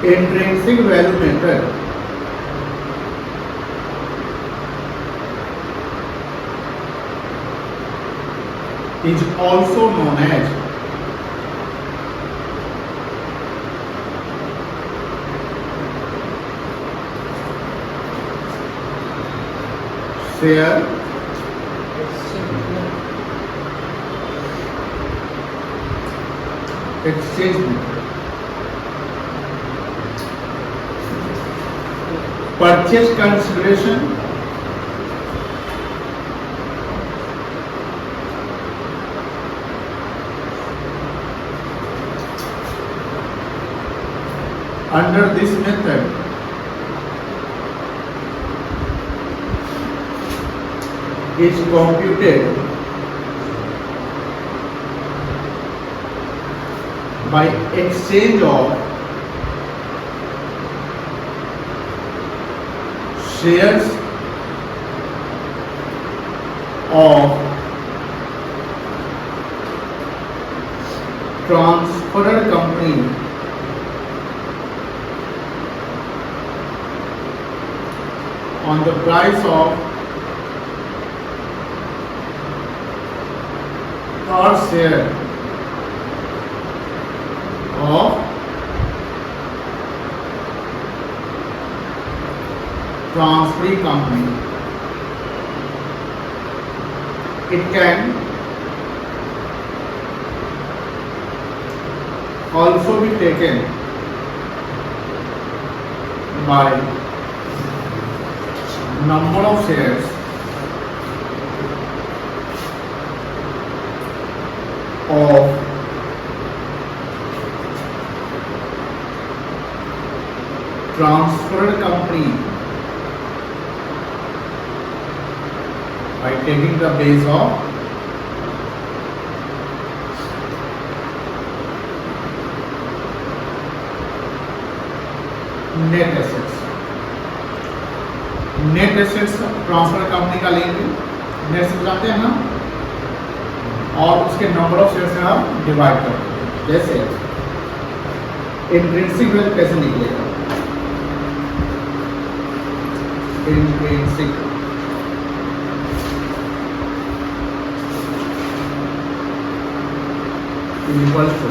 Intrinsic value method is also known as share exchange method. Purchase consideration under this method is computed by exchange of shares of transferred company on the price of per share of transferring company. It can also be taken by number of shares of transferred company by taking the base of net assets. Net assets transfer company का लेंगे, net से जानते हैं ना, और उसके number of share से हम डिवाइड करते हैं। जैसे इंट्रिंसिक वैल्यू कैसे निकलेगा, इंट्रिंसिक इक्वल टू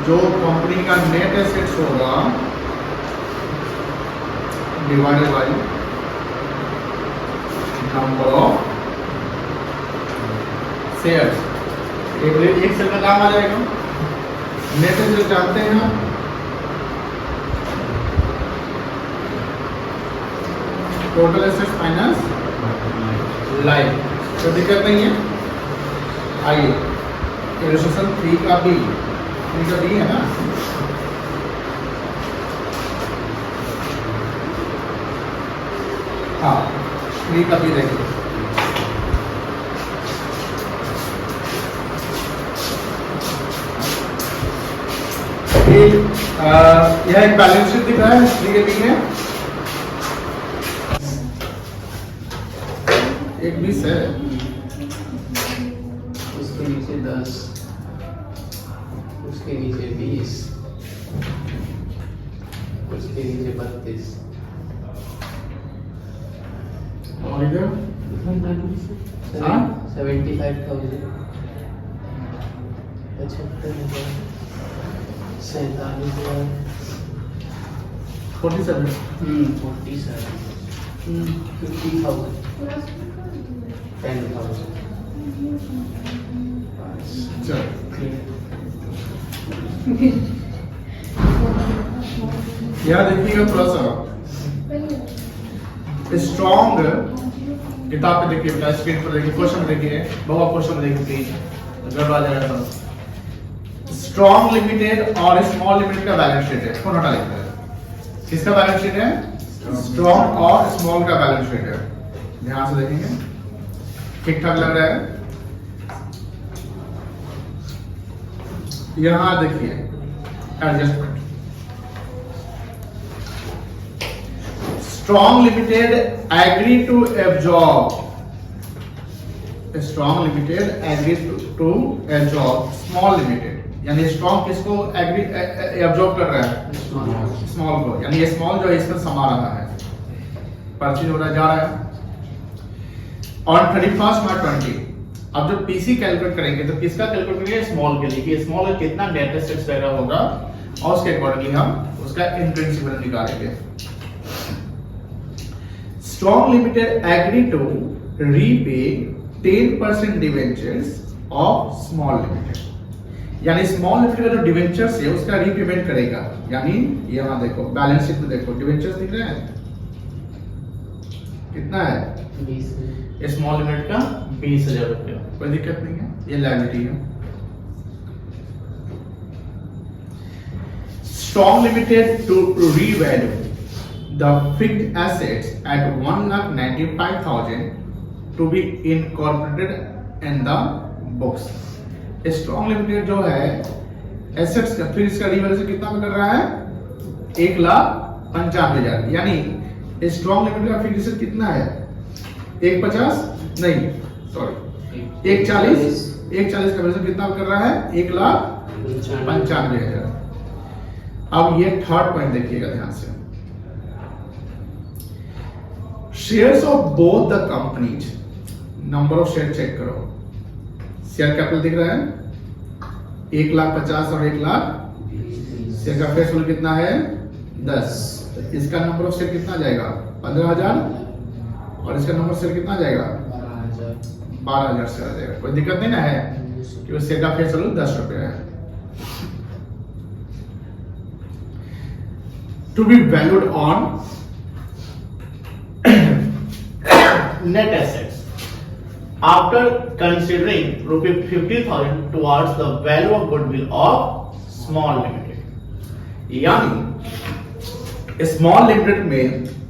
जो कंपनी का नेट एसेट्स होगा divided by number of shares. एक सेल का काम आ जाएगा। नेट एसेट्स जानते हैं हम, टोटल एसेट्स माइनस लाइफ, तो दिक्कत नहीं है। आइए इलस्ट्रेशन 3 का बी है ना, हाँ 3 का बी देखिए। यह एक बैलेंस शीट दिख रहा है 3 के बी में, एक 20 है, उसके नीचे 10, उसके नीचे 20, उसके नीचे 32, और इधर 75,000, 75,000, 47,000, 47, 47, 50,000, 10,000। चलो यहाँ देखिएगा थोड़ा सा स्ट्रॉन्ग, किताब पे देखिए, बेटा स्क्रीन पर देखिए, क्वेश्चन देखिए, बहुत क्वेश्चन देखिए प्लीज, अगर आ जाएगा तो स्ट्रॉन्ग लिमिटेड और स्मॉल लिमिटेड का बैलेंस शीट है, कौन हटा लिखता है, किसका बैलेंस शीट है, स्ट्रॉन्ग और स्मॉल का बैलेंस शीट है। ध्यान से देखेंगे, ठीक ठाक लग रहा है। यहां देखिए adjustment, strong limited agree to absorb strong limited agree to absorb small limited, यानी स्ट्रॉन्ग किसको एग्री एब्जॉर्ब कर रहा है? स्मॉल को, यानी ये स्मॉल जो है इसमें समा रहा है, परचेज हो रहा जा रहा है। और 31 मार्च 20 अब जब पीसी कैलकुलेट करेंगे तो किसका कैलकुलेट करेंगे? स्मॉल के लिए, कि स्मॉल का कितना डेट एसेट्स वगैरह होगा और उसके अकॉर्डिंगली हम उसका इंप्रिंसिपल निकालेंगे। Strong limited agree to repay 10% debentures of small limited, यानी स्मॉल लिमिटेड का जो डिवेंचर्स है उसका रीपेमेंट करेगा। यानी यहां देखो बैलेंस शीट में देखो डिवेंचर्स दिख रहे हैं, कितना है? 20 स्मॉल लिमिटेड का 20,000 रुपया, कोई दिक्कत नहीं है, ये लायबिलिटी है। Strong limited to revalue the fixed assets at 1,95,000 to be incorporated in the books। Strong limited जो है एसेट्स का फिर इसका रीवैल्यूएशन कितना में कर रहा है? 1,95,000, यानी स्ट्रॉन्ग लिमिटेड का फिक्स्ड एसेट कितना है? 150 नहीं सॉरी 140 का वैल्यूएशन कितना कर रहा है? 1,95,000। अब ये थर्ड पॉइंट देखिएगा ध्यान से, shares of both the companies, number of share check करो, शेयर कैपिटल दिख रहा है 1,50,000 और 1,00,000, शेयर का फेस वैल्यू कितना है? 10, इसका नंबर ऑफ शेयर कितना जाएगा? 15,000 और इसका नंबर शेयर कितना जाएगा? 12,000 शेयर आ जाएगा। कोई दिक्कत नहीं ना है कि शेयर का फेस वैल्यू 10 रुपए है। To be valued on net assets after considering ₹50,000 towards the value of goodwill of small limited। यानी स्मॉल लिमिटेड में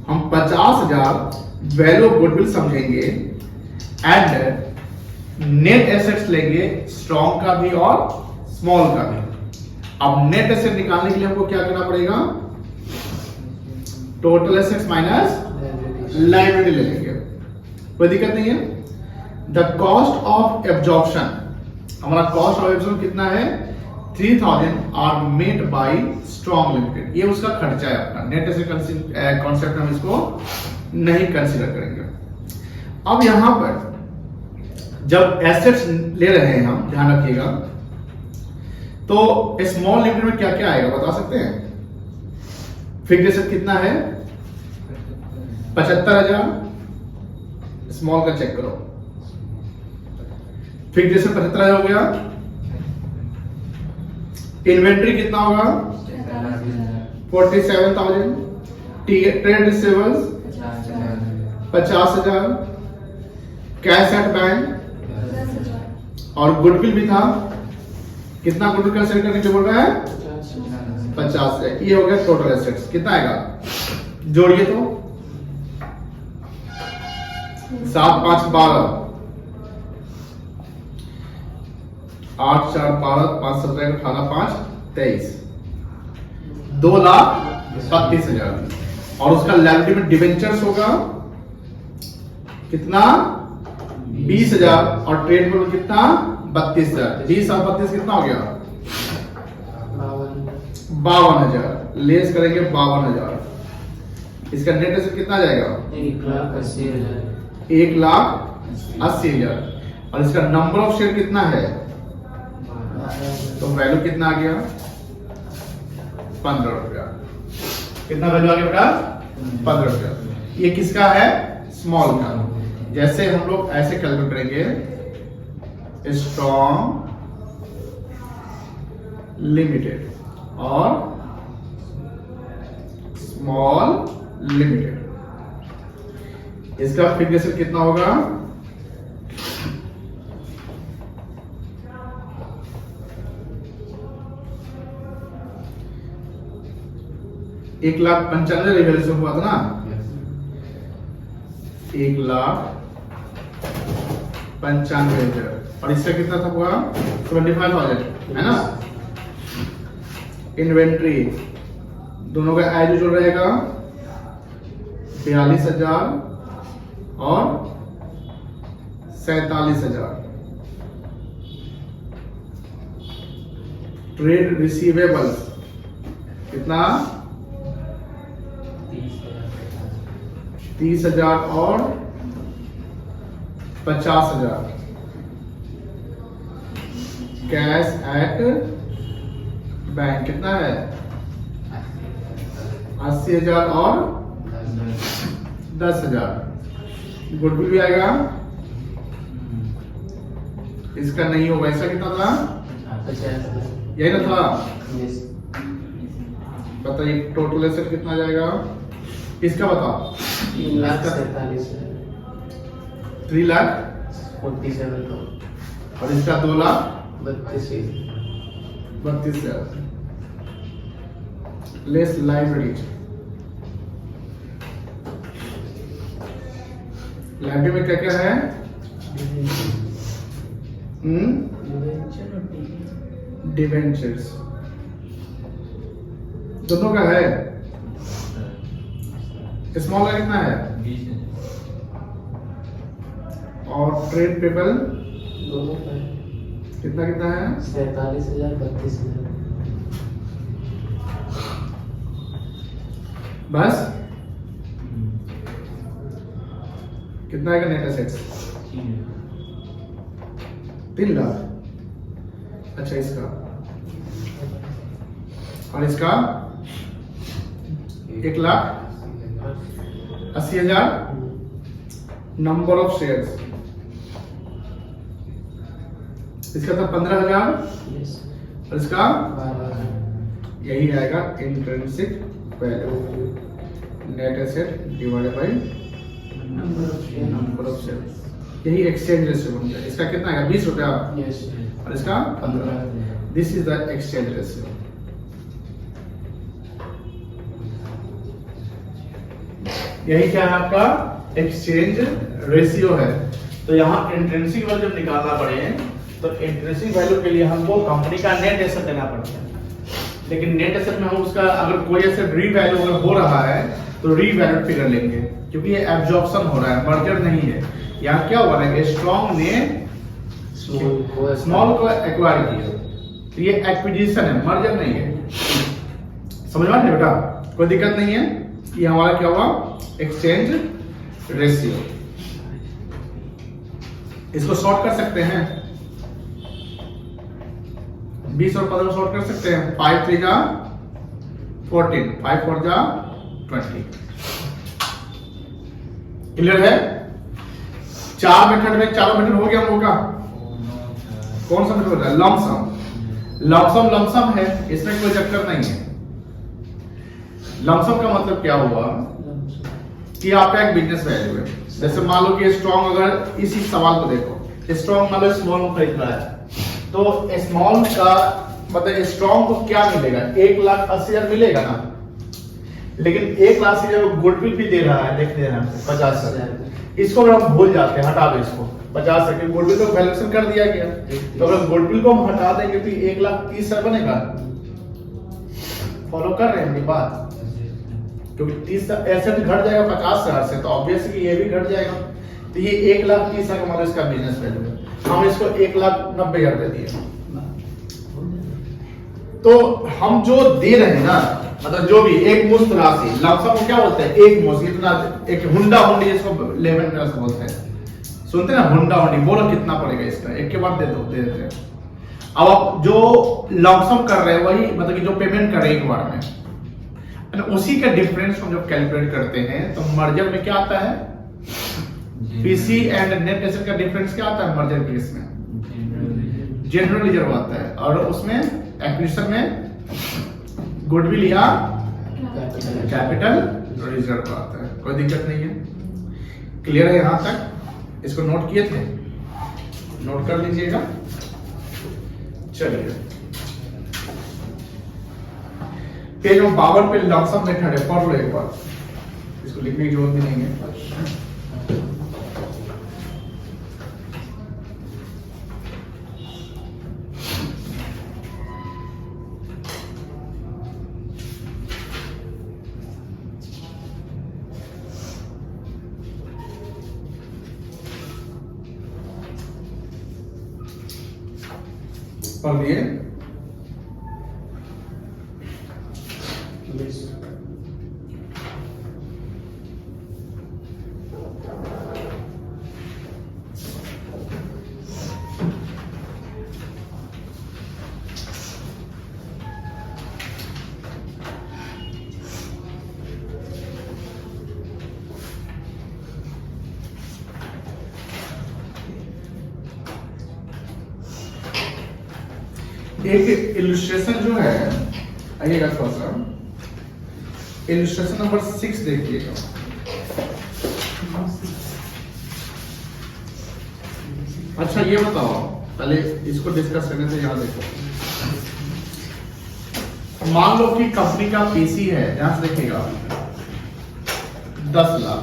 हम 50,000 वैल्यू ऑफ गुडविल समझेंगे एंड नेट एसेट्स लेंगे स्ट्रॉन्ग का भी और स्मॉल का भी। अब नेट एसेट निकालने के लिए हमको क्या करना पड़ेगा? टोटल एसेट्स माइनस लायबिलिटी ले लेंगे, कोई दिक्कत नहीं है। द कॉस्ट ऑफ एब्जॉर्प्शन, हमारा कॉस्ट ऑफ एब्जॉर्प्शन कितना है? 3,000 are made by strong limited, ये उसका खर्चा है अपना। नेट एसेट कॉन्सेप्ट हम इसको नहीं कंसीडर करेंगे। अब यहां पर जब एसेट्स ले रहे हैं हम, ध्यान रखिएगा, तो स्मॉल लिमिटेड में क्या क्या आएगा बता सकते हैं? फिक्स्ड एसेट कितना है? 75,000, स्मॉल का चेक करो, फिक्स्ड एसेट 75,000 हो गया। इन्वेंट्री कितना होगा? 47,000, trade receivables 50,000, cash at bank और गुडविल भी था, कितना गुडविल का सेल करने के बोल रहा है? 50,000। ये हो गया टोटल एसेट्स, कितना आएगा? जोड़िए तो 7, 5, 12, 8, 4, 12, 5, 17, 18, 5, 23, 2,32,000। और उसका लायबिलिटी में डिवेंचर्स होगा कितना? 20,000 और ट्रेड में कितना? 32,000। 20 और 32 कितना हो गया? 52,000। लेस करेंगे 52,000। इसका नेट एसेट कितना जाएगा? 1,80,000। और इसका नंबर ऑफ शेयर कितना है? तो वैल्यू कितना आ गया? 15 रुपया। कितना वैल्यू आ गया बेटा? 15 रुपया। ये किसका है? स्मॉल का। जैसे हम लोग ऐसे कैलकुलेट करेंगे, स्ट्रॉन्ग लिमिटेड और स्मॉल लिमिटेड, इसका फिक्स्ड एसेट कितना होगा? $1,95,000 रिवैल्यूएशन हुआ था ना, 1,95,000 और इसका कितना था हुआ? 25,000 है ना। इन्वेंट्री दोनों का एज यूजुअल रहेगा 42,000 और 47,000। ट्रेड रिसीवेबल्स कितना? 30,000 और 50,000। कैश एट बैंक कितना है? 80,000 और 10,000। गुडविल भी आएगा, इसका नहीं होगा। इसका कितना था? 50,000। यही ना था? Yes. बताइए टोटल एसेट कितना आ जाएगा इसका? बताओ। 3,47,000। 3,47,000 और इसका 2,32,000 लेस लाइब्रेरी। लाइब्रेरी में क्या क्या है? डिवेंचर्स दोनों का है। स्मॉल का कितना है? और ट्रेड पेबल दोनों का कितना कितना है? 47,000 32,000। बस कितना है नेट एसेट्स? 3 लाख। अच्छा इसका और इसका 1,80,000। नंबर ऑफ शेयर्स इसका था 15,000 Yes. और इसका 12,000। यही आएगा intrinsic value. Net asset divided by number of shares, यही एक्सचेंज रेशियो बन गया। इसका कितना आएगा? 20 रुपया Yes. और इसका 15। This is the exchange ratio. यही क्या है आपका? एक्सचेंज रेशियो है। तो यहाँ इंट्रिंसिक वैल्यू जब निकालना पड़े तो इंट्रिंसिक वैल्यू के लिए हमको कंपनी का नेट एसेट देना पड़ता है। लेकिन नेट एसेट में हम उसका अगर कोई एसेट रीवैल्यू अगर हो रहा है तो रीवैल्यूड फिगर लेंगे, क्योंकि ये एब्जॉर्प्शन हो रहा है, मर्जर नहीं है। यहाँ क्या हुआ ना, स्ट्रॉन्ग ने स्मॉल को एक्वायर किया, तो ये एक्विजिशन है, मर्जर नहीं है। समझ में बेटा? कोई दिक्कत नहीं है। ये हमारा क्या हुआ? Exchange ratio. इसको शॉर्ट कर सकते हैं, 20 और 15 शॉर्ट कर सकते हैं। 5 3 जा 14, 5 4 जा 20। क्लियर है? 4 मेथड में चारों मेथड हो गया हम लोग का। कौन सा मेथड होता है? लमसम। लमसम है, इसमें कोई चक्कर नहीं है। लमसम का मतलब क्या हुआ कि आपका एक बिजनेस वैल्यू है। जैसे मान लो कि स्ट्रॉन्ग, अगर इसी सवाल को देखो, स्ट्रॉन्ग मान लो स्मॉल को खरीद रहा है, तो स्मॉल का मतलब स्ट्रॉन्ग को क्या मिलेगा? 1,80,000 मिलेगा ना। लेकिन 1,80,000 गुडविल भी दे रहा है, देख दे रहा है 50,000। इसको अगर हम भूल जाते हैं, हटा दो इसको 50 से, गुडविल को वैल्यूएशन कर दिया गया। तो अगर गुडविल को हम हटा देंगे तो 1,30,000 बनेगा। फॉलो कर रहे हैं मेरी बात? क्योंकि 30 एसेट घट जाएगा 50,000 से, तो ऑब्वियसली ये भी घट जाएगा। तो ये 1,30,000 का मतलब इसका बिजनेस वैल्यू है। हम इसको 1,90,000 दे दिए। तो हम जो दे रहे हैं ना, मतलब जो भी एक मुश्त राशि, लमसम को क्या बोलते हैं? एक मुश्त, इतना एक हुंडा हुंडी जिसको लेमन में से बोलते हैं, सुनते हैं ना हुंडा हुंडी। बोलो कितना पड़ेगा इसका? एक के बाद दे देते हैं। अब आप जो लमसम कर रहे हैं वही, मतलब कि जो पेमेंट कर रहे हैं एक बार में, उसी का डिफरेंस हम जब कैलकुलेट करते हैं तो मर्जर में क्या आता है? पीसी एंड नेट एसेट का डिफरेंस क्या आता है मर्जर केस में? जनरल रिजर्व आता है। और उसमें एक्विजिशन में गुडविल या कैपिटल रिजर्व आता है। कोई दिक्कत नहीं है। क्लियर है यहां तक? इसको नोट किए थे? नोट कर लीजिएगा। चलिए पेज नंबर 52 पे लमसम मेथड है, पढ़ लो एक बार। इसको लिखने की जरूरत भी नहीं है। फॉर दिए 20 एक इलस्ट्रेशन जो है, आइएगा थोड़ा सा, इलस्ट्रेशन नंबर 6 देखिएगा। अच्छा ये बताओ, पहले इसको डिस्कस करने से यहाँ देखो, मान लो कि कंपनी का पीसी है, यहां से देखिएगा 10 लाख,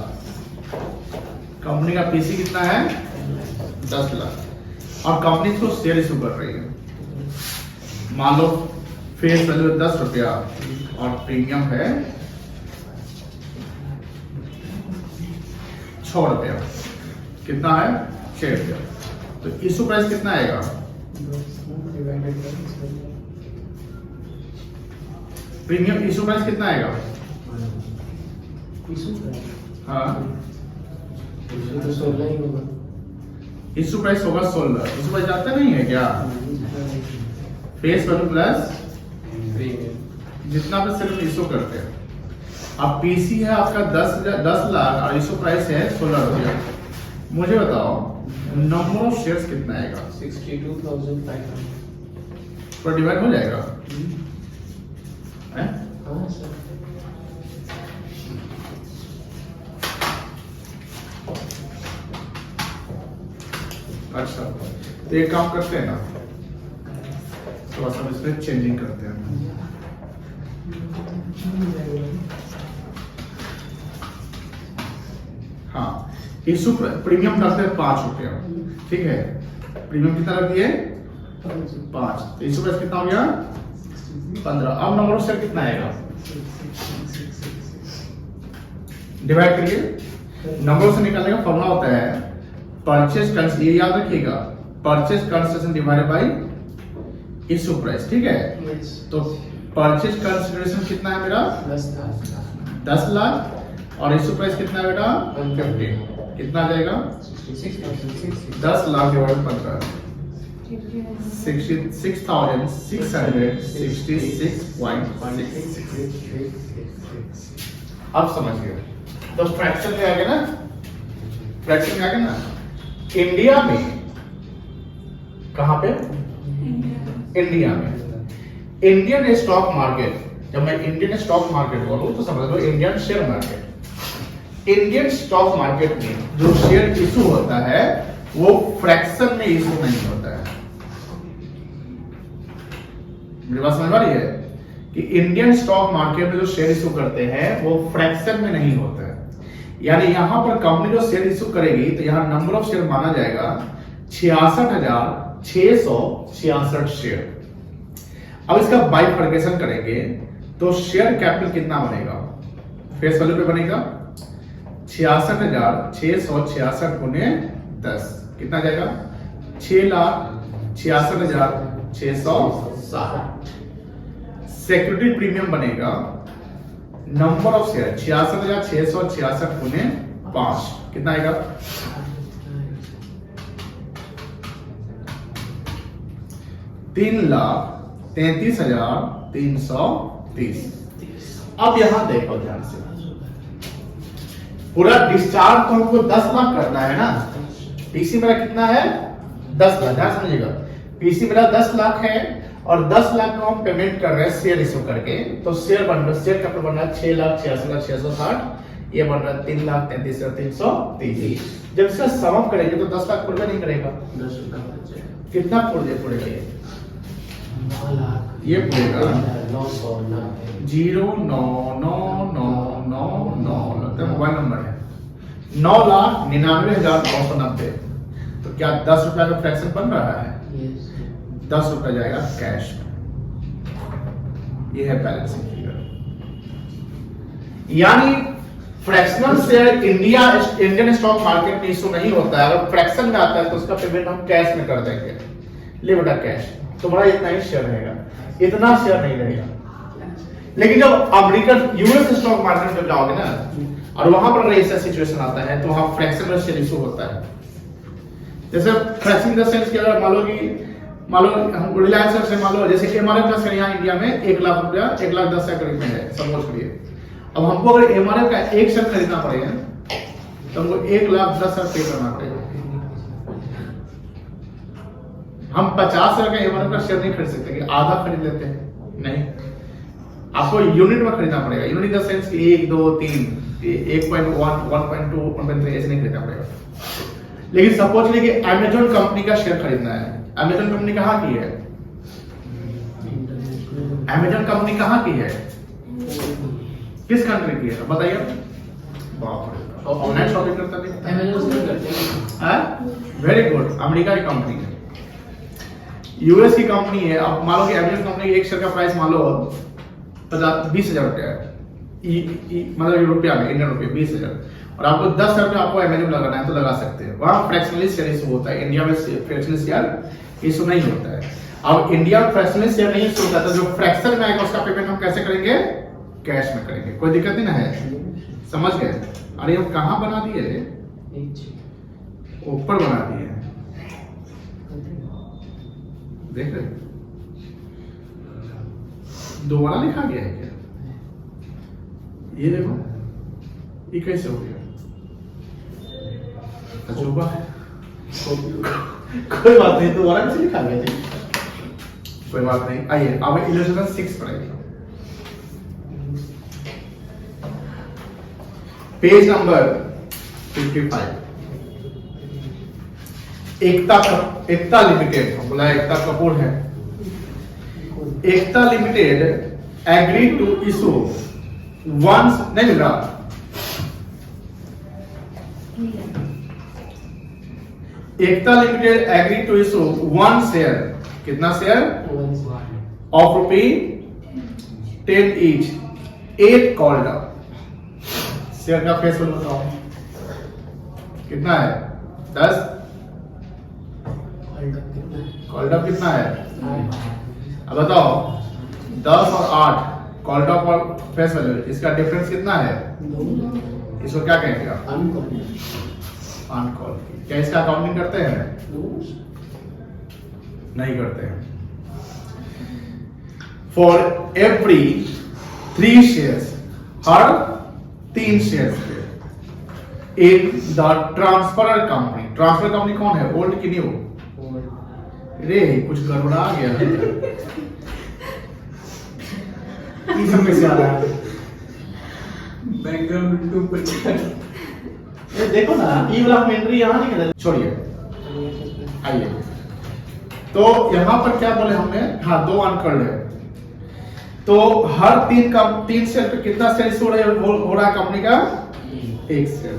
कंपनी का पीसी कितना है 10 लाख, और कंपनी इसको शेयर इशू कर रही है। मान लो फेस वैल्यू 10 रुपया और प्रीमियम है 6 रुपया, कितना है 6 रुपया, तो इशू प्राइस कितना आएगा, प्रीमियम इशू प्राइस कितना आएगा, हाँ 16 ही होगा। इशू प्राइस होगा 16, इशू प्राइस जानते नहीं है क्या, फेस वैल्यू प्लस जितना पे सिर्फ इशू करते हैं। अब पीसी है आपका 10 लाख और इशू प्राइस है 16 रुपया, मुझे बताओ नंबर ऑफ शेयर्स कितना आएगा, 62,500 पर डिवाइड हो जाएगा हैं? हाँ सर। अच्छा तो एक काम करते हैं ना, थोड़ा सा इसमें चेंजिंग करते हैं। हाँ इशू प्रीमियम करते हैं 5 रुपया, ठीक है, प्रीमियम कितना रख दिए 5, तो इशू प्राइस कितना हो गया 15। अब नंबर ऑफ शेयर कितना आएगा, डिवाइड करिए, नंबर से निकालने का फॉर्मूला होता है परचेज, ये याद रखिएगा, purchase consideration divided by issue price, ठीक है। तो परचेज कंसिडरेशन कितना है मेरा 10 लाख और इशू प्राइस कितना है बेटा 50, कितना आ जाएगा 10 लाख डिवाइडेड 15, 66,666.66। अब समझिए, तो फ्रैक्शन में आ गया ना, फ्रैक्शन में आ गया ना, इंडिया में कहां पे, इंडिया में इंडियन स्टॉक मार्केट, जब मैं इंडियन स्टॉक मार्केट बोलूं तो समझ लो Indian share market, Indian stock market में जो शेयर इशू होता है वो फ्रैक्शन में इशू नहीं होता है। मेरी बात समझ आ रही है कि इंडियन स्टॉक मार्केट में जो शेयर इशू करते हैं वो फ्रैक्शन में नहीं होता है, यानी यहां पर कंपनी जो शेयर इशू करेगी तो यहां नंबर ऑफ शेयर माना जाएगा 66,666 शेयर। अब इसका बाइफर्केशन करेंगे तो शेयर कैपिटल कितना बनेगा, फेस वैल्यू पे बनेगा 66,666 गुने 10, कितना जाएगा 6,66,660। सिक्योरिटी प्रीमियम बनेगा नंबर ऑफ शेयर 66,666 गुने 5, कितना आएगा 3,33,330। अब यहां देखो ध्यान से, पूरा डिस्चार्ज तो हमको 10 लाख करना है ना, पीसी मेरा कितना है 10 लाख, ध्यान समझिएगा, पीसी मेरा 10 लाख है और 10 लाख का हम पेमेंट कर रहे हैं शेयर इशू करके, तो शेयर बन रहा है, शेयर कैपिटल बन रहा है 6,86,660, ये बन रहा है 3,33,330। जब इसका सम अप करेंगे तो 10 लाख पूरा नहीं करेगा, 10 रुपया बच जाएगा, कितना पड़ेगा ये 9 लाख, ये पड़ेगा 990 09999 लगता है मोबाइल नंबर है 9,99,990। तो क्या 10 रुपया का फ्रैक्शन बन रहा है, 10 रुपया जाएगा कैश में, ये है बैलेंसिंग फिगर। यानी fractional share Indian stock market में इशू नहीं होता है, अगर फ्रैक्शन में आता है तो उसका पेमेंट हम कैश में कर देंगे, ले बेटा कैश, तुम्हारा इतना ही शेयर रहेगा, इतना शेयर नहीं रहेगा। लेकिन जब अमेरिकन यूएस स्टॉक मार्केट में जाओगे ना और वहां पर ऐसा सिचुएशन आता है तो वहां फ्रैक्शनल शेयर इशू होता है। जैसे फ्रैक्शन द सेंस कि अगर मान लो हम रिलायंस से मान लो जैसे एमआरएफ का शेयर यहाँ इंडिया में 1 लाख रुपया 1,10,000 के करीब में है सपोज करिए। अब हमको अगर एमआरएफ का एक शेयर खरीदना पड़ेगा तो हमको 1,10,000 पे करना पड़ेगा। हम 50,000 का एमआरएफ का शेयर नहीं खरीद सकते कि आधा खरीद लेते हैं, नहीं, आपको यूनिट में खरीदना पड़ेगा। यूनिट इन द सेंस कि 1 2 3 1.1 1.2 1.3 ऐसे नहीं खरीदना पड़ेगा। लेकिन सपोज लीजिए कि अमेज़न कंपनी का शेयर खरीदना है। अमेज़न कंपनी कहाँ की है? अमेज़न कंपनी कहाँ की है? किस कंट्री की है बताइए? बाप रे, ऑनलाइन शॉपिंग करता नहीं? अमेज़न से करते हैं। वेरी गुड, अमेरिका की कंपनी है, यूएस की कंपनी है। अब मान लो कि अमेज़न कंपनी एक शेयर का प्राइस मान लो 20,000 रुपया है, मतलब रुपया में, इंडियन रुपये 20,000, और आपको 10,000 रुपया आपको अमेज़न लगाना है तो लगा सकते हैं। वहां फ्रैक्शनली शेयर इशू होता है, इंडिया में फ्रैक्शनली शेयर इशू नहीं होता है। अब इंडिया में फ्रैक्शनली शेयर नहीं इशू होता तो जो फ्रैक्शन में आएगा उसका पेमेंट हम कैसे करेंगे? कैश में करेंगे, कोई दिक्कत नहीं ना है, समझ गए? अरे हम कहाँ बना दिए? ऊपर बना दिए, देख रहे दोबारा लिखा गया है क्या? ये देखो, ये कैसे हो गया? अजूबा है। कोई बात नहीं, दोबारा कैसे लिखा गया थी? कोई बात नहीं, आइए अब इलस्ट्रेशन 6 पढ़ेंगे। Page number 55। एकता लिमिटेड, हम बोला एकता कपूर है। Ekta limited agree to issue वंस, नहीं मिल रहा, Ekta limited agree to issue 1 share, कितना share? Of ₹10 each, 8 called up. Share का फेस वैल्यू बताओ कितना है? 10। कॉल्ड अप कितना है? अब बताओ 10 और 8 कॉल्ड अप और फेस वैल्यू, इसका डिफरेंस कितना है? इसको क्या कहेंगे आप? अनकॉल। क्या इसका अकाउंटिंग करते हैं? नहीं करते हैं। फॉर एवरी 3 शेयर्स, हर 3 शेयर्स पे in the transfer company. Transfer company कौन है? ओल्ड की न्यू? रे कुछ गड़बड़ा गया है। ये सब कैसे आ रहा है? बैकग्राउंड ऊपर ये देखो ना, ई वाला एंट्री यहाँ नहीं करते, छोड़िए, आइए। तो यहाँ पर क्या बोले हमने? हाँ, 2 अनकॉल्ड है, तो हर 3 शेयर पे कितना शेयर हो रहा है कंपनी का? 1 share.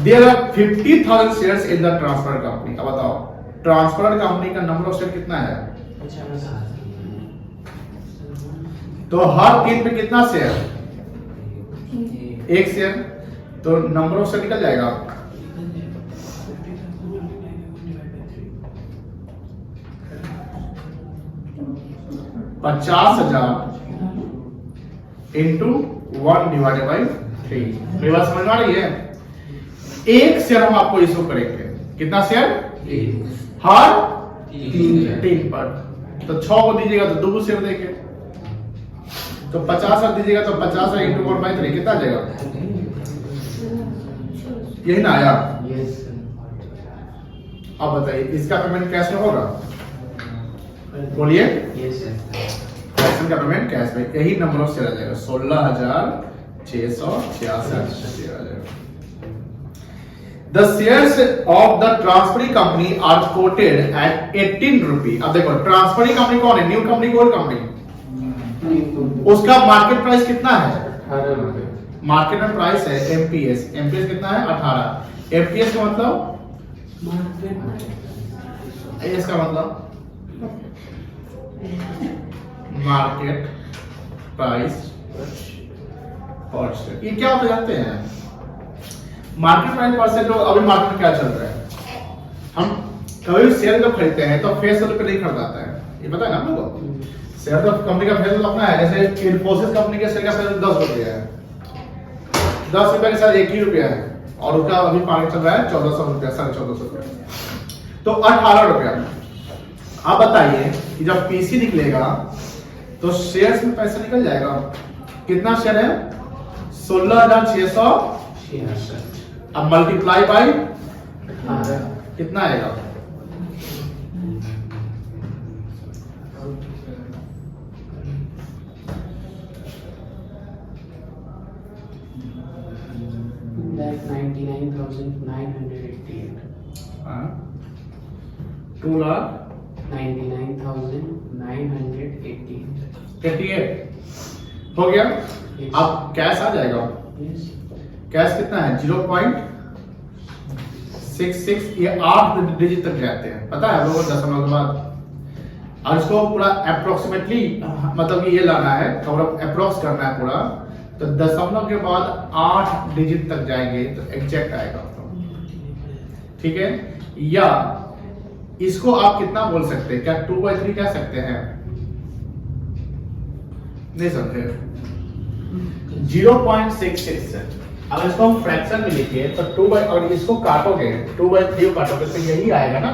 There are 50,000 shares in the transfer company. अब बताओ ट्रांसफर कंपनी का नंबर ऑफ शेयर कितना है? तो हर 3 पे कितना शेयर? 1 शेयर, तो नंबर ऑफ शेयर निकल जाएगा। $50,000 इंटू 1 डिवाइडेड बाई 3। मेरी बात समझ आ रही है? 1 शेयर हम आपको इशू करेंगे, कितना शेयर? हर 3 पर, तो 6 को दीजिएगा तो 2 शेयर देंगे, तो 50,000 दीजिएगा तो 50,000 इंटू 1/3 कितना आ जाएगा? यही ना आया? अब बताइए इसका पेमेंट कैसे होगा? बोलिए। फ्रैक्शन का पेमेंट कैश में, यही नंबर ऑफ शेयर आ जाएगा 16,666 शेयर आ जाएगा। The shares of the transferring company are quoted at 18 रुपये। अब देखो ट्रांसफरिंग कंपनी कौन है? न्यू कंपनी, ओल्ड कंपनी, उसका मार्केट प्राइस कितना है? 18 रुपये। मार्केट में प्राइस है एमपीएस, एमपीएस कितना है? 18। एमपीएस का मतलब? इसका मतलब मार्केट प्राइस पर शेयर। ये क्या होता जानते हैं? मार्केट प्राइस पर शेयर, जो अभी मार्केट में क्या चल रहा है, हम कभी भी शेयर जब खरीदते हैं तो फेस वैल्यू पे नहीं खरीदाता है, ये पता है ना आप लोगों को? शेयर तो कंपनी का फेयर तो अपना है, जैसे इन्फोसिस कंपनी के शेयर का फेयर 10 रुपया है, 10 रुपया के साथ 1 ही रुपया है, और उसका अभी मार्केट चल रहा है 1400 रुपया, 1450 रुपया, तो 18 रुपया। आप बताइए कि जब पीसी निकलेगा तो शेयर्स में पैसा निकल जाएगा। कितना शेयर है? 16,600, अब मल्टीप्लाई बाई कितना आएगा? Like 99,988. 2 लाख 99,988. 88 हो गया। Yes. अब कैश आ जाएगा। Yes. कैश कितना है? 0.66, ये 8 डिजिट तक जाते हैं, पता है लोगों को, दशमलव के बाद। और इसको पूरा अप्रोक्सीमेटली मतलब कि ये लाना है, और अप्रोक्स करना है पूरा, तो दशमलव के बाद 8 डिजिट तक जाएंगे तो एग्जैक्ट आएगा। ठीक है, या इसको आप कितना बोल सकते हैं? क्या 2/3 कह सकते हैं? नहीं समझे? 0.66 है। अगर इसको हम फ्रैक्शन में लिखिए तो 2 और इसको काटोगे, 2/3 काटोगे तो यही आएगा ना,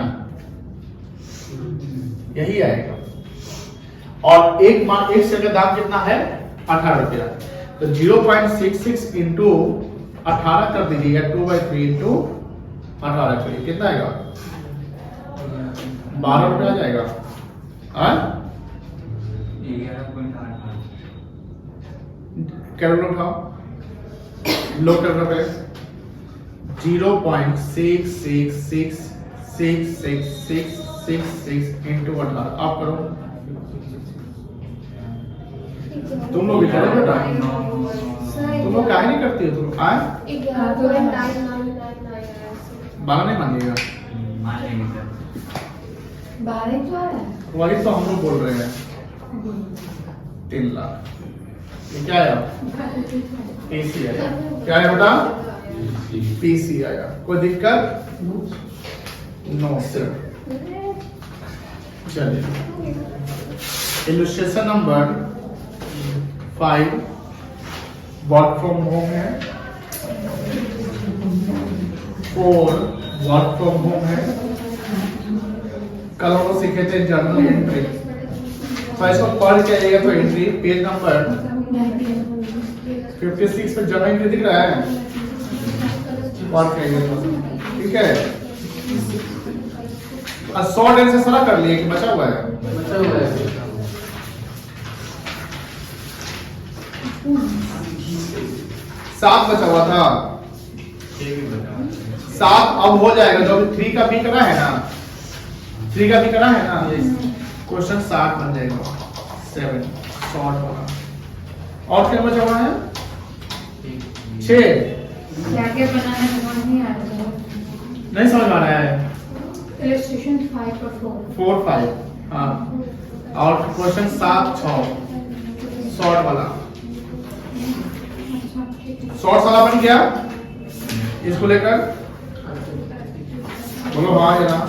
यही आएगा। और एक शेयर का दाम कितना है? 18 रुपया। तो 0.66 इंटू 18 कर दीजिएगा, 2/3 इंटू 18 करिए, कितना आएगा? 12 रुपया आ जाएगा। कैलकुलेटर उठाओ, लो कैलकुलेटर पे 0.666666 इंटू 18 आप करो। तुम लोग भी करो बेटा, तुम लोग काहे नहीं करती हो? तुम आए 12 नहीं मानिएगा, वही तो हम लोग बोल रहे हैं। 3 लाख ये क्या आया? पीसी आया। क्या है बेटा? पीसी आया। कोई दिक्कत? No sir. चलिए, illustration number 5 work from home है, 4 वर्क फ्रॉम होम है। कल हम लोग सीखे थे जर्नल एंट्री, तो इसको पढ़ के आइएगा तो एंट्री पेज नंबर 56 पे जर्नल एंट्री दिख रहा है, पढ़ के आइएगा तो ठीक है। और 100 डेल से सारा कर लिए कि बचा हुआ है? बचा हुआ है। 7 बचा हुआ था, 7 अब हो जाएगा। जो 3 का भी करा है ना, 3 का भी करा है ना, क्वेश्चन 7 बन जाएगा। 7 शॉर्ट वाला। और क्या बचा हुआ है? 6 क्या बनाना है समझ नहीं आ रहा। नहीं समझ आ रहा है। इलस्ट्रेशन 5 और 4 5 हाँ, और क्वेश्चन 7 6 शॉर्ट वाला। शॉर्ट वाला बन गया। इसको लेकर बोलो हाँ या ना।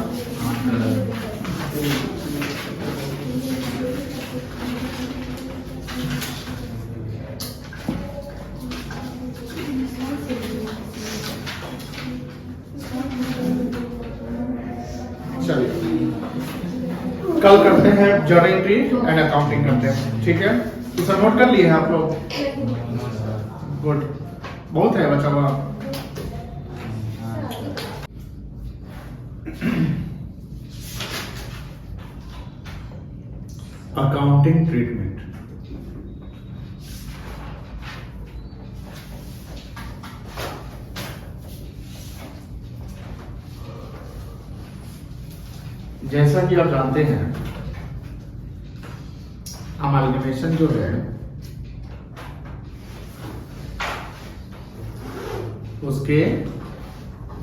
चलिए, कल करते हैं जर्नल एंट्री एंड अकाउंटिंग करते हैं, ठीक है? इसे नोट कर लिए हैं आप लोग? गुड, बहुत है बचा हुआ। Accounting treatment. जैसा कि आप जानते हैं, अमालगमेशन जो है उसके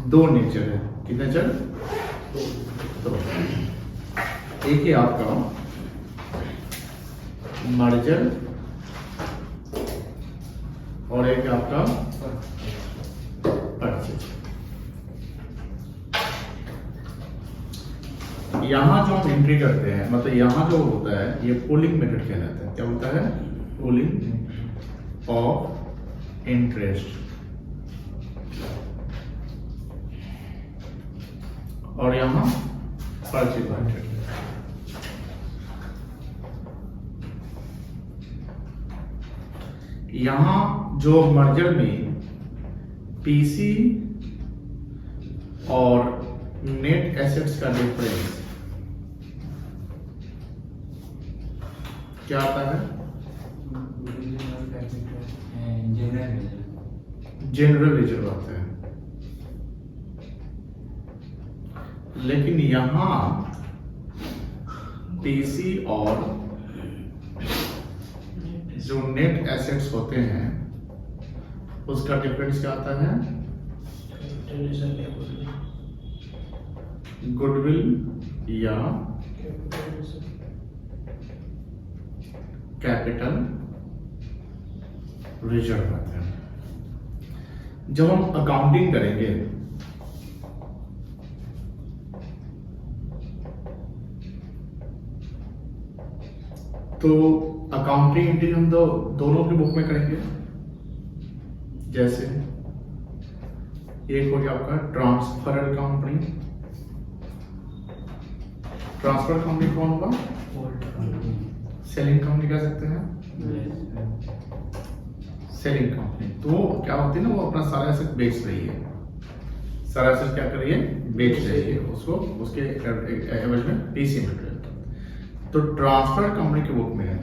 2 नेचर है। कितने नेचर? तो एक ही आपका मर्जर और एक आपका परचेज। यहाँ जो हम एंट्री करते हैं, मतलब यहाँ जो होता है ये पोलिंग मेथड कहलाता है। क्या होता है? Polling of interest. और यहाँ परचेज मेथड। यहाँ जो मर्जर में पीसी और नेट एसेट्स का डिफरेंस क्या आता है? जनरल रिजर्व आता है। लेकिन यहां पीसी और जो नेट एसेट्स होते हैं उसका डिफरेंस क्या आता है? गुडविल या कैपिटल रिजर्व आता है। जब हम अकाउंटिंग करेंगे तो अकाउंटिंग एंट्री हम दोनों की बुक में करेंगे। जैसे एक हो गया आपका ट्रांसफर कंपनी। ट्रांसफर कंपनी कौन होगा? सेलिंग कंपनी कह सकते हैं। सेलिंग कंपनी तो क्या होती है ना, वो अपना सारा एसेट बेच रही है। सारा एसेट क्या कर रही है? बेच रही है उसको, उसके एवज में पीसी मिल रहा है। तो ट्रांसफर कंपनी के बुक में है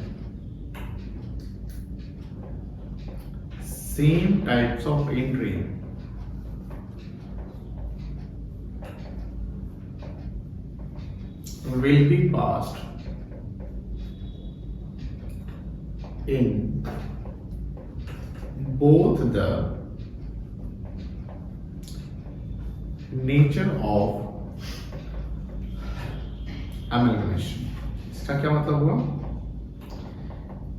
same types of entry will be passed in both the nature of amalgamation। इसका क्या मतलब हुआ?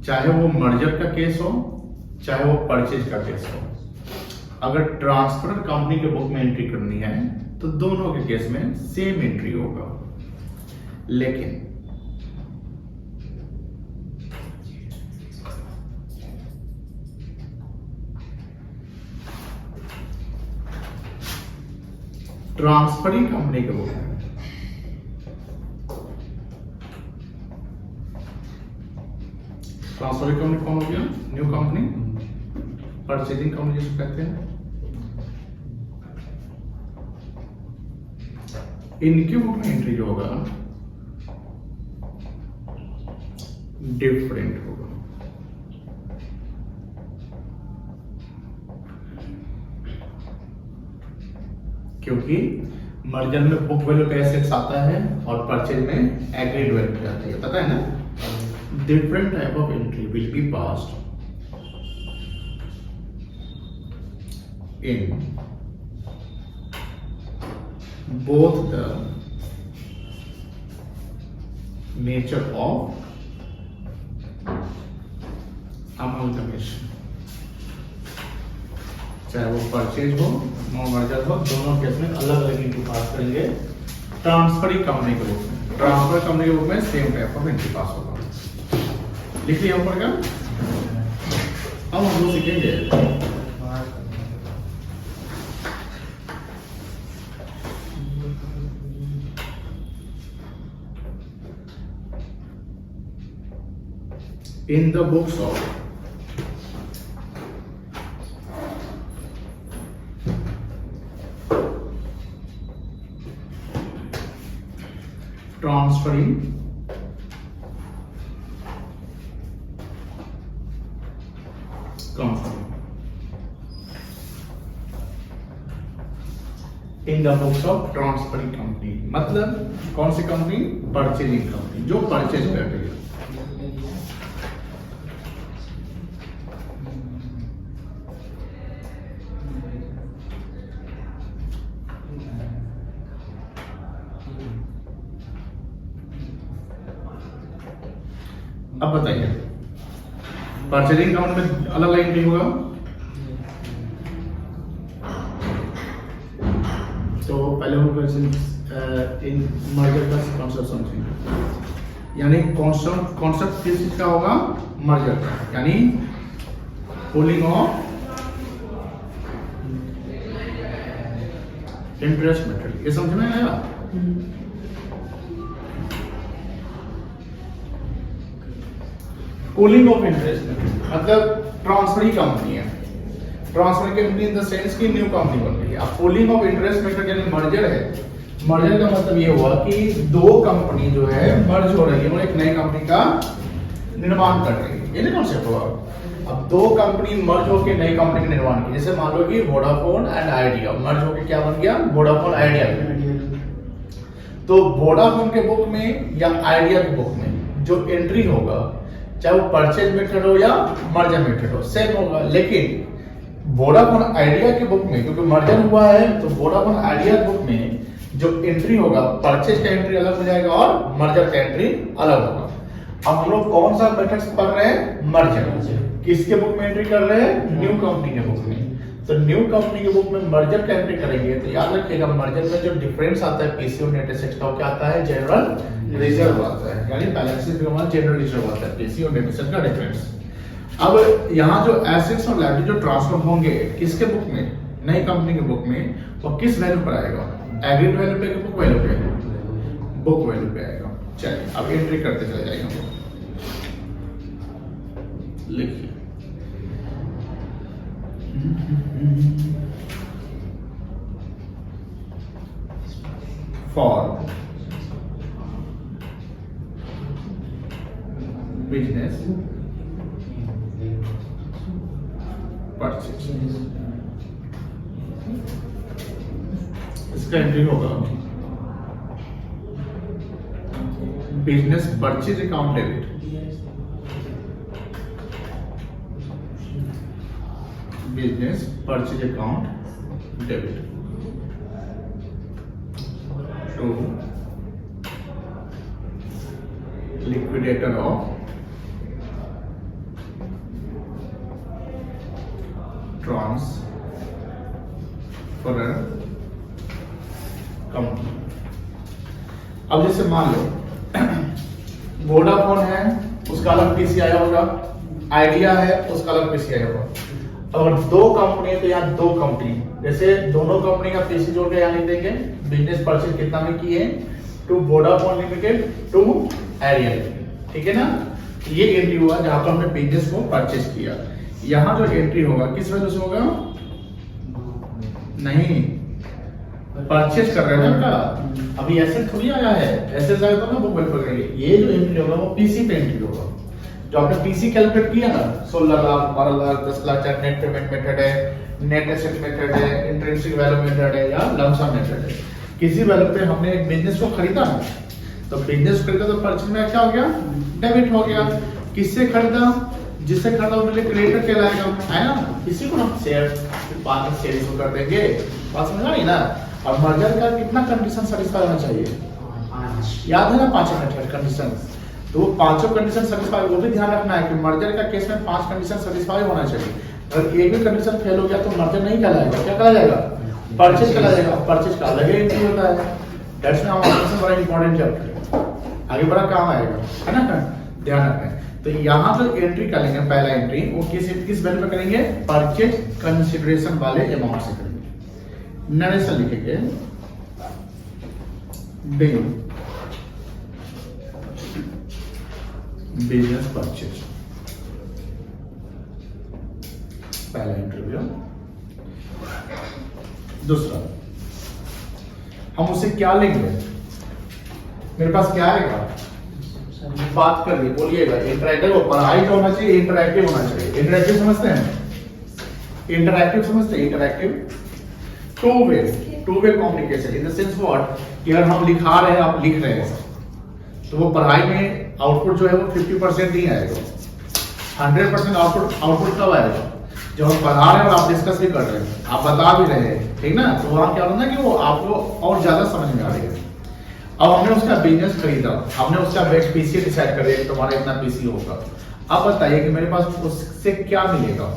चाहे वो मर्जर का केस हो, चाहे वो परचेज का केस हो, अगर ट्रांसफर कंपनी के बुक में एंट्री करनी है तो दोनों के केस में सेम एंट्री होगा। लेकिन ट्रांसफरिंग कंपनी के बुक में ट्रांसफरिंग कंपनी कौन हो गया? New company. परचेजिंग कंपनी जिसको कहते हैं, इनके बुक में एंट्री जो होगा डिफरेंट होगा। क्योंकि मर्जर में बुक वैल्यू का एसेट्स आता है और परचेज में एग्रीड वैल्यू आती है, पता है ना। Different type of entry will be passed in both the nature of amalgamation। चाहे वो परचेज हो, नो मर्जर हो, दोनों केस में अलग अलग एंट्री पास करेंगे। ट्रांसफरिंग कंपनी के बुक में, ट्रांसफर कंपनी के बुक में सेम टाइप ऑफ एंट्री पास होगा। लिख लिया ऊपर का। अब हम लोग सीखेंगे in the books of transferring company, in the books of transferring company मतलब कौन सी कंपनी? परचेजिंग कंपनी, जो परचेज कर रही है। अब बताइए परचेजिंग कंपनी में अलग अलग एंट्री होगा। तो पहले वो इन मर्जर का कॉन्सेप्ट समझेंगे। यानी कॉन्सेप्ट किस चीज का होगा? मर्जर का, यानी पूलिंग ऑफ इंटरेस्ट मेथड। ये समझ में आया? पूलिंग ऑफ इंटरेस्ट मेथड मतलब ट्रांसफर कंपनी है, transfer company in the sense की न्यू कंपनी बन रही है। अब पूलिंग ऑफ इंटरेस्ट मेथड यानी मर्जर है। मर्जर का मतलब ये हुआ कि दो कंपनी जो है मर्ज हो रही है और एक नई कंपनी का निर्माण कर रही है। ये नहीं कॉन्सेप्ट हुआ। अब दो कंपनी मर्ज होकर नई कंपनी का निर्माण की, जैसे मान लो कि वोडाफोन एंड आइडिया मर्ज होकर क्या बन गया? Vodafone idea. तो वोडाफोन के बुक में या आइडिया के बुक में जो एंट्री होगा, चाहे वो परचेज मेथड हो या मर्जर मेथड हो, सेम होगा। लेकिन वोडाफोन आइडिया के बुक में क्योंकि मर्जर हुआ है, तो वोडाफोन आइडिया बुक में जो एंट्री होगा, परचेज का एंट्री अलग हो जाएगा और मर्जर का एंट्री अलग होगा। अब हम लोग कौन सा मेथड पढ़ रहे हैं? मर्जर। किसके बुक में एंट्री कर रहे हैं? न्यू कंपनी के बुक में। तो न्यू कंपनी के बुक में मर्जर का एंट्री करेंगे तो याद रखिएगा मर्जर में जो डिफरेंस आता है पीसी और नेट एसेट्स का, क्या आता है? जनरल रिजर्व आता है, यानी बैलेंस शीट में जनरल रिजर्व आता है, पीसी और नेट एसेट्स का डिफरेंस। अब यहाँ जो एसेट्स और लायबिलिटी जो ट्रांसफर होंगे किसके बुक में? नई कंपनी के बुक में, वो किस वैल्यू पर आएगा? एग्रीड वैल्यू पे, बुक वैल्यू पे? बुक वैल्यू पे आएगा। चलिए अब एंट्री करते चले जाएंगे हम लोग। लिखिए फॉर बिजनेस परचेज, इसका एंट्री होगा business purchase account debit, business purchase account debit to liquidator of transfer company. अब जैसे मान लो वोडाफोन है, उसका अलग पीसी आया होगा, आइडिया है उसका अलग पीसी आया होगा। और दो कंपनी है तो यहाँ दो कंपनी, जैसे दोनों कंपनी का पीसी जोड़ के यहाँ लिख देंगे बिजनेस परचेज कितना में किए? To Vodafone limited to Idea limited, ठीक है ना? ये एंट्री हुआ जहां पर हमने बिजनेस को परचेज किया। यहाँ जो एंट्री होगा किस वजह से होगा? नहीं, परचेज कर रहे हैं ना, अभी एसेट थोड़ी आया है, एसेट आया तो ना बुक वैल्यू पकड़ेंगे। ये जो एंट्री होगा वो पीसी पे एंट्री होगा, जो आपने पीसी कैलकुलेट किया ना, 16 लाख 12 लाख 10 लाख, चाहे नेट पेमेंट मेथड है, नेट एसेट मेथड है, इंट्रिंसिक वैल्यू मेथड है या लंप सम मेथड है, किसी वैल्यू पे हमने एक बिजनेस को खरीदा ना, तो बिजनेस खरीदा तो परचेज में क्या हो गया? डेबिट हो गया। किससे खरीदा? जिससे खरीदा वो क्रेडिटर कहलाएगा, है ना? इसी को हम शेयर बाद में शेयर इशू कर देंगे, बात समझ आई ना? और मर्जर का कितना कंडीशन सेटिस्फाई होना चाहिए? 5, याद है ना? 5 कंडीशन। तो वो 5 कंडीशन सेटिस्फाई, वो भी ध्यान रखना है कि मर्जर का केस में 5 कंडीशन सेटिस्फाई होना चाहिए। अगर एक भी कंडीशन फेल हो गया तो मर्जर नहीं कहलाएगा, क्या कहलाएगा? परचेज कहलाएगा। परचेज का अलग एंट्री होता है, दैट्स व्हाई ऑपरेशन बड़ा इंपॉर्टेंट चैप्टर है, आगे बड़ा काम आएगा, है ना? ध्यान रखें। तो यहाँ जो एंट्री करेंगे पहला एंट्री वो किस वैल्यू में करेंगे? परचेज कंसिडरेशन वाले अमाउंट से करेंगे। नरेशन लिखेंगे बिजनेस परचेज, पहला इंटरव्यू। दूसरा हम उसे क्या लेंगे? मेरे पास क्या आएगा? बात कर रही, बोलिएगा। इंटरैक्टिव, पढ़ाई तो होना चाहिए, इंटरैक्टिव होना चाहिए। इंटरैक्टिव समझते हैं? इंटरैक्टिव समझते हैं? Interactive two way communication in the sense what कि अगर हम लिखा रहे हैं, आप लिख रहे हैं, तो वो पढ़ाई में आउटपुट जो है वो 50% नहीं आएगा, 100% आउटपुट कब आएगा? जब हम पढ़ा रहे हैं और आप डिस्कस भी कर रहे हैं, आप बता भी रहे हैं, ठीक ना? तो वहां क्या होता है कि वो आपको और ज्यादा समझ में आ रही है। अब हमने उसका बिजनेस खरीदा, हमने उसका बेस्ट पीसी डिसाइड कर दिया, तुम्हारा इतना पीसी होगा। अब बताइए कि मेरे पास उससे क्या मिलेगा?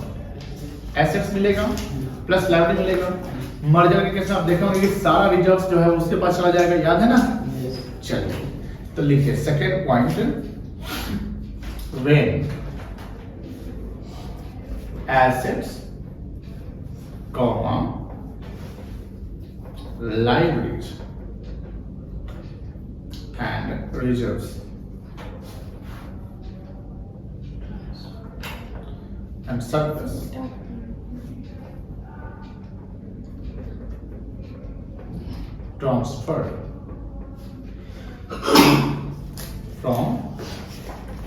एसेट्स मिलेगा प्लस लायबिलिटी मिलेगा। मर्जर के केस में आप देखोगे कि सारा रिजल्ट जो है उसके पास चला जाएगा, याद है ना? Yes. चलिए तो लिखिए second point, when assets comma liabilities and reserves and surplus transferred from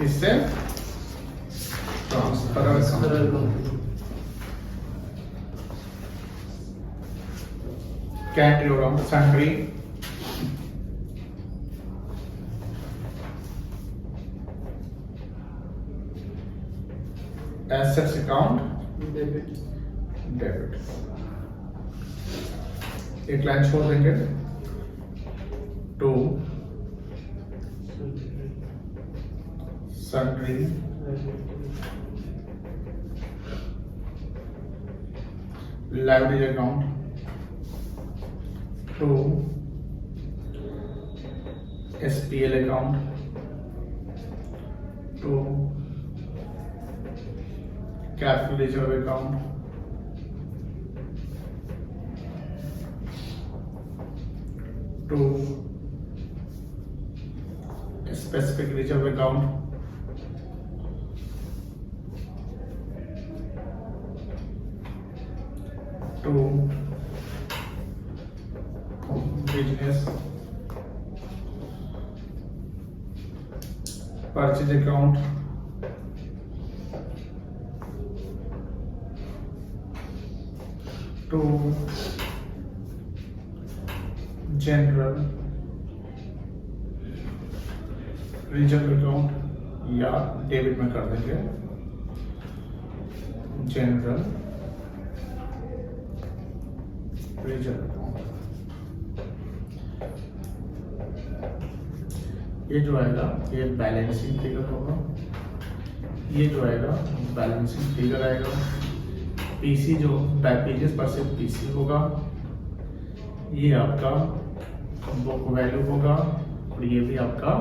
इससे transfer account कैट होगा sundry assets account Debit. Debit, एक लाइन छोड़ देंगे, to sundry library account, to SPL account, to capital reserve account, to specific reserve account, to business purchase account, to general reserve account या debit में कर देंगे general reserve account। ये जो आएगा ये बैलेंसिंग फिगर होगा, ये जो आएगा बैलेंसिंग फिगर आएगा, पीसी जो पेजेस पर से पीसी होगा, ये आपका बुक वैल्यू होगा और ये भी आपका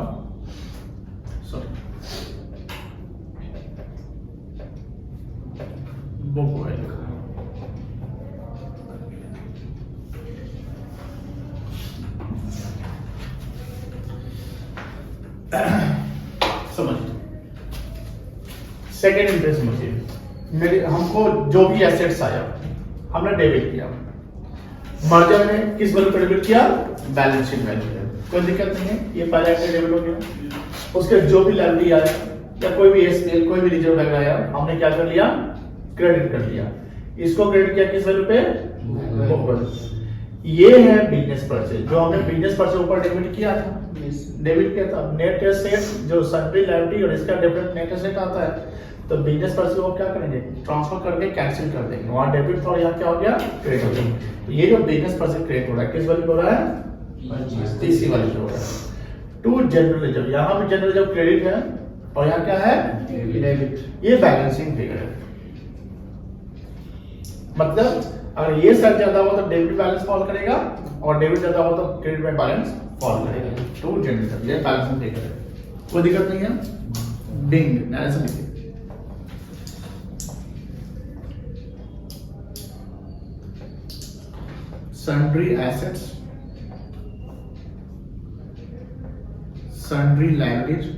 बुक वैल्यू। समझिए सेकेंड इंट्रेस्ट समझिए, मेरे हमको जो भी एसेट्स आया हमने डेबिट किया, मर्जर में किस वैल्यू पे डेबिट किया? बैलेंस शीट वैल्यू पे, कोई दिक्कत नहीं है, ये पहले आपके डेबिट हो गया। उसके जो भी लायबिलिटी आया या कोई भी एसपीएल कोई भी रिजर्व वगैरह आया हमने क्या कर लिया? क्रेडिट कर लिया। इसको क्रेडिट किया किस वैल्यू पे? Book value. ये है बिजनेस परचेज, जो हमने बिजनेस परचेज ऊपर डेबिट किया था, डेबिट किया था। नेट एसेट जो सन्ड्री लायबिलिटी और इसका डिफरेंट नेट एसेट आता है, तो बिजनेस परचेज को क्या करेंगे? ट्रांसफर करके कैंसिल कर देंगे, वहां डेबिट था और यहाँ क्या हो गया? क्रेडिट हो गया। तो ये जो बिजनेस परचेज क्रेडिट हो रहा है किस वैल्यू हो रहा है? पीसी वैल्यू हो रहा है। टू जनरल रिजर्व, यहाँ भी जनरल रिजर्व क्रेडिट है और यहाँ क्या है? डेबिट। ये बैलेंसिंग फिगर है, मतलब अगर ये साइड ज्यादा हो तो डेबिट बैलेंस फॉल करेगा और डेबिट ज्यादा हो तो क्रेडिट में बैलेंस फॉल करेगा। टू जनरल ये बैलेंसिंग फिगर है, कोई दिक्कत नहीं है। बिंग ऐसा लिखिए, sundry assets, sundry liabilities,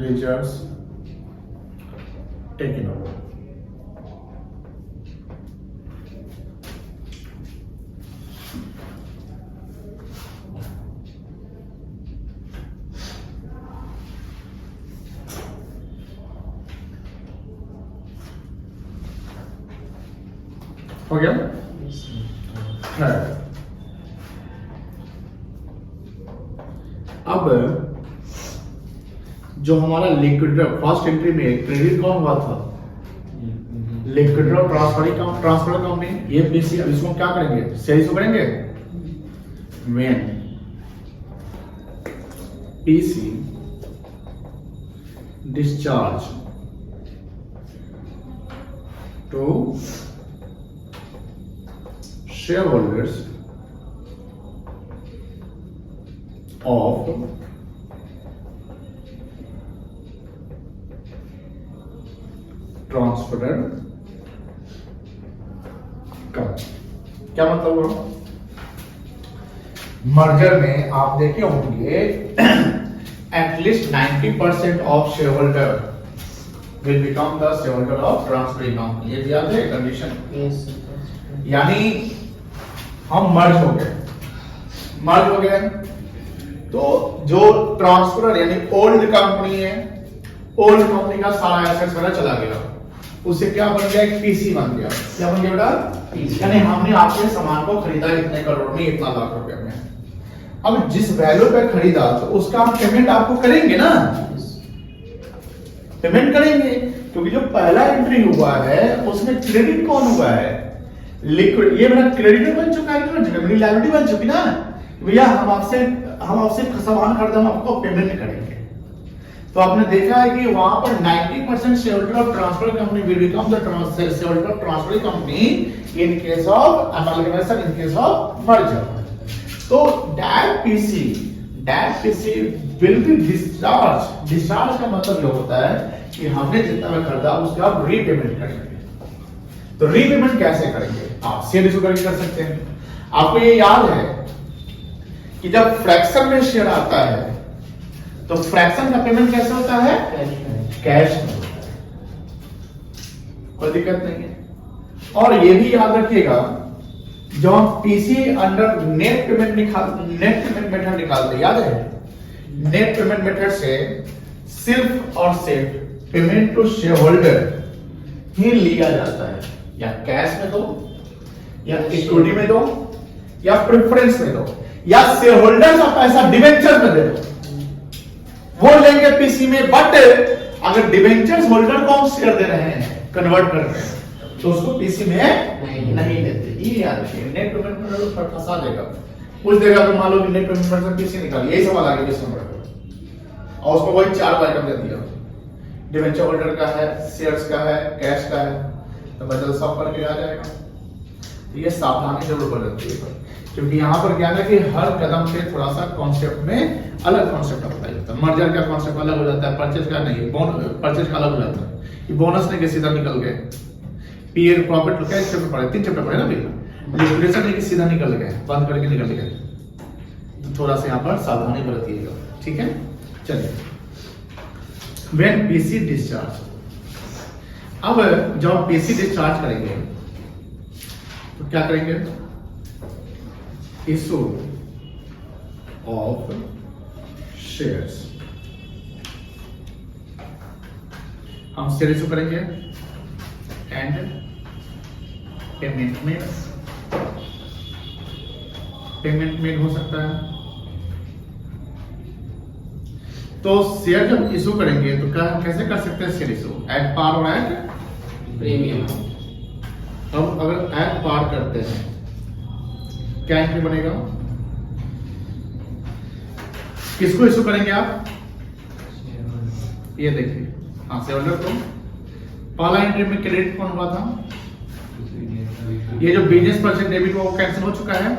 reserves taken over। हो गया? अब जो हमारा लिक्विड फर्स्ट एंट्री में क्रेडिट कौन हुआ था? लिक्विड ट्रांसफर अकाउंट में ये पीसी। अब इसको क्या करेंगे? सेल्स को करेंगे। When PC discharge to share holders of transferred company. क्या मतलब हुआ? मर्जर में आप देखे होंगे एटलीस्ट 90% ऑफ share holder will become the shareholder of transferring company। ये याद है कंडीशन? Yes, यानी हम मर्ज हो गए तो जो ट्रांसफर यानी ओल्ड कंपनी है, ओल्ड कंपनी का सारा एसेट्स वगैरह चला गया, उससे क्या बन गया? एक पीसी बन गया। क्या बन गया बेटा? यानी हमने आपके सामान को खरीदा इतने करोड़ में, इतना लाख रुपए में। अब जिस वैल्यू पे खरीदा तो उसका हम पेमेंट आपको करेंगे ना, पेमेंट करेंगे, क्योंकि जो पहला एंट्री हुआ है उसमें क्रेडिट कौन हुआ है? लिक्विड। ये मेरा क्रेडिट बन चुका है ना, मेरी लायबिलिटी बन चुकी ना, भैया हम आपसे सामान खरीदा, हम आपको पेमेंट करेंगे। तो आपने देखा है कि वहां पर 90% shareholder of transfer company will become the shareholder of transfer company in case of amalgamation, in case of merger. तो that PC will be discharge. Discharge का मतलब ये होता है कि हमने जितना में खरीदा उसका आप रीपेमेंट करेंगे। तो रीपेमेंट कैसे करेंगे? आप शेयर इशू करके कर सकते हैं। आपको ये याद है कि जब फ्रैक्शन में शेयर आता है तो फ्रैक्शन का पेमेंट कैसे होता है? कैश में। कोई दिक्कत नहीं है। और ये भी याद रखिएगा, जब हम PC under net payment method निकालते, याद है? नेट पेमेंट मेथड से सिर्फ और सिर्फ पेमेंट टू शेयर होल्डर ही लिया जाता है। या कैश में दो, या इक्विटी में दो, या प्रेफरेंस में दो, या शेयर होल्डर का पैसा डिवेंचर में दे दो, वो लेंगे पीसी में। बट अगर डिवेंचर्स होल्डर को हम शेयर दे रहे हैं, कन्वर्ट कर रहे हैं, तो उसको पीसी में नहीं देते। ये याद रखिए। नेट पेमेंट में फंसा देगा, पूछ देगा तो मान लो कि नेट पेमेंट से पीसी निकालिए, यही सवाल आगे किस नंबर पर, और उसको वही 4 आइटम दे दिया, डिवेंचर होल्डर का है, शेयर्स का है, कैश का है, तो बदल सब करके आ जाएगा। ये सावधानी जरूर बरतनी है, क्योंकि यहाँ पर क्या है कि हर कदम पे थोड़ा सा कॉन्सेप्ट में अलग कॉन्सेप्ट अप्लाई होता है। मर्जर का कॉन्सेप्ट अलग हो जाता है, परचेज का नहीं, परचेज का अलग हो जाता है। ये बोनस नहीं कि सीधा निकल गए, पीए प्रॉफिट क्या चैप्टर पढ़े, 3 चैप्टर पढ़े ना भैया। लिक्विडेशन नहीं कि सीधा निकल गए, बंद करके निकल गए, तो थोड़ा सा यहाँ पर सावधानी बरतिएगा, ठीक है? चलिए, व्हेन पीसी डिस्चार्ज। अब जब पीसी डिस्चार्ज करेंगे तो क्या करेंगे? Issue of shares. हम शेयर इशू करेंगे एंड पेमेंट मेड हो सकता है। तो शेयर जब इशू करेंगे तो क्या कैसे कर सकते हैं? शेयर इशू एट पार और एट प्रीमियम। अब अगर एट पार करते हैं क्या एंट्री बनेगा? किसको इशू करेंगे आप? ये देखिए, हाँ, शेयर होल्डर को। पहला एंट्री में क्रेडिट कौन हुआ था? ये जो बिजनेस परचेज डेबिट वो कैंसिल हो चुका है,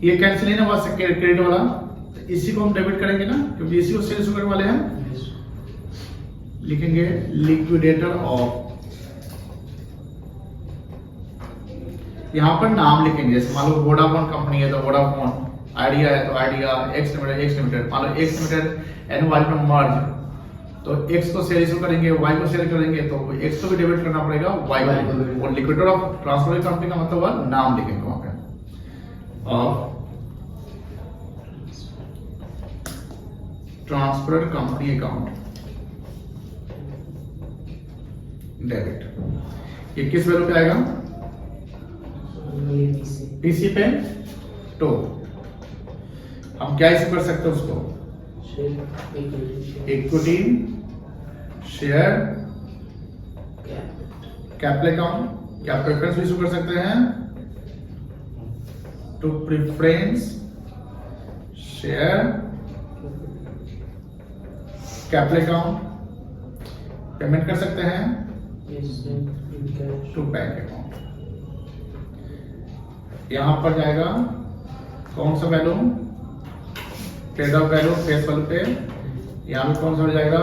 ये कैंसिल नहीं ना हुआ क्रेडिट वाला, तो इसी को हम डेबिट करेंगे ना, क्योंकि इसी को सेल इशू करने वाले हैं। लिखेंगे लिक्विडेटर ऑफ, यहां पर नाम लिखेंगे। जैसे मान लो वोडाफोन कंपनी है तो वोडाफोन, आइडिया है तो आइडिया, एक्स लिमिटेड। मान लो एक्स लिमिटेड एंड वाई में मर्ज, तो एक्स को शेयर इशू करेंगे, वाई को शेयर करेंगे, तो एक्स को भी डेबिट करना पड़ेगा, वाई को। और लिक्विडेटर ऑफ ट्रांसफर कंपनी का मतलब हुआ नाम लिखेंगे वहां पे, of transfer company account debit. ये किस वैल्यू पे आएगा? पीसी पे तो हम क्या इशू कर सकते हैं उसको? इक्विटी शेयर कैपिटल अकाउंट, क्या प्रेफरेंस इशू कर सकते हैं? To preference share capital account payment कर सकते हैं Yes, in cash. To bank account. यहां पर जाएगा कौन सा value, paid up value, face value पे। यहाँ पे कौन सा हो जाएगा,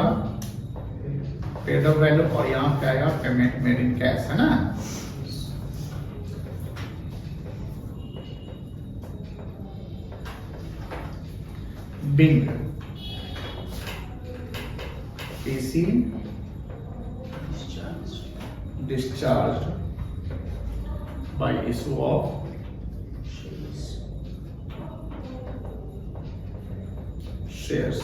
पेड अप वैल्यू, और यहाँ पे आएगा पेमेंट मेड इन कैश, है ना। Being PC discharged by issue of shares.